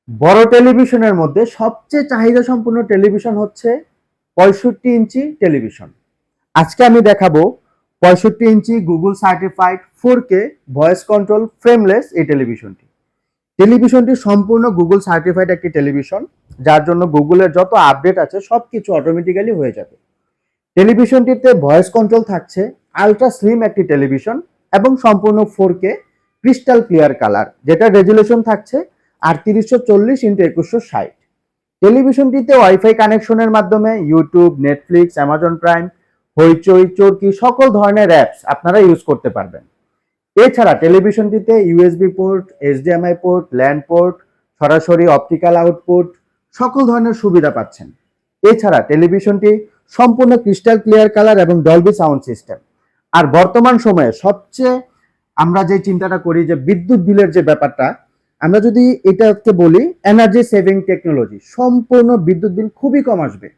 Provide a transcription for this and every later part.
বড় টেলিভিশনের মধ্যে সবচেয়ে চাহিদা সম্পন্ন টেলিভিশন হচ্ছে 65 ইঞ্চি টেলিভিশন। আজকে আমি দেখাবো 65 inch Google certified 4K voice control frameless এই টেলিভিশনটি। টেলিভিশনটি সম্পূর্ণ গুগল সার্টিফাইড একটি টেলিভিশন, যার জন্য গুগলের যত আপডেট আছে সবকিছু অটোমেটিক্যালি হয়ে যাবে। টেলিভিশনটিতে ভয়েস কন্ট্রোল থাকছে, আলট্রা স্লিম একটি টেলিভিশন এবং সম্পূর্ণ 4K ক্রিস্টাল ক্লিয়ার কালার, যেটা রেজুলেশন থাকছে 3840x2160। টেলিভিশনটিতে ওয়াইফাই কানেকশনের মাধ্যমে ইউটিউব, নেটফ্লিক্স, অ্যামাজন প্রাইম, হইচই, চরকি সকল ধরনের অ্যাপস আপনারা ইউজ করতে পারবেন। এছাড়া টেলিভিশনটিতে USB port, HDMI port, LAN port, সরাসরি অপটিক্যাল আউটপুট সকল ধরনের সুবিধা পাচ্ছেন। এছাড়া টেলিভিশনটি সম্পূর্ণ ক্রিস্টাল ক্লিয়ার কালার এবং ডলবি সাউন্ড সিস্টেম। আর বর্তমান সময়ে সবচেয়ে আমরা যে চিন্তাটা করি যে বিদ্যুৎ বিলের যে ব্যাপারটা, আমরা যদি এটাকে বলি এনার্জি সেভিং টেকনোলজি, সম্পূর্ণ বিদ্যুৎ বিল খুবই কম আসবে।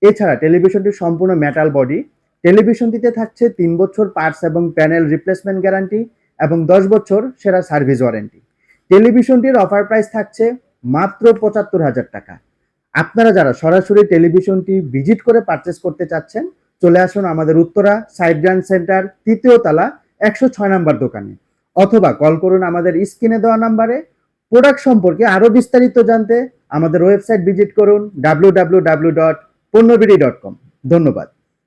এছাড়া টেলিভিশনটি সম্পূর্ণ মেটাল বডি। টেলিভিশনটিতে থাকছে 3 বছর পার্টস এবং প্যানেল রিপ্লেসমেন্ট গ্যারান্টি এবং 10 বছর সেরা সার্ভিস ওয়ারেন্টি। টেলিভিশনটির অফার প্রাইস থাকছে মাত্র 75,000 টাকা। আপনারা যারা সরাসরি টেলিভিশনটি ভিজিট করে পারচেস করতে চাচ্ছেন, চলে আসুন আমাদের উত্তরা সাইড গ্র্যান্ড সেন্টার 3য় তলা 106 নম্বর দোকানে, অথবা কল করুন আমাদের স্ক্রিনে দেওয়া নাম্বারে। প্রোডাক্ট সম্পর্কে আরো বিস্তারিত জানতে আমাদের ওয়েবসাইট ভিজিট করুন www.ponnobidi.com। ধন্যবাদ।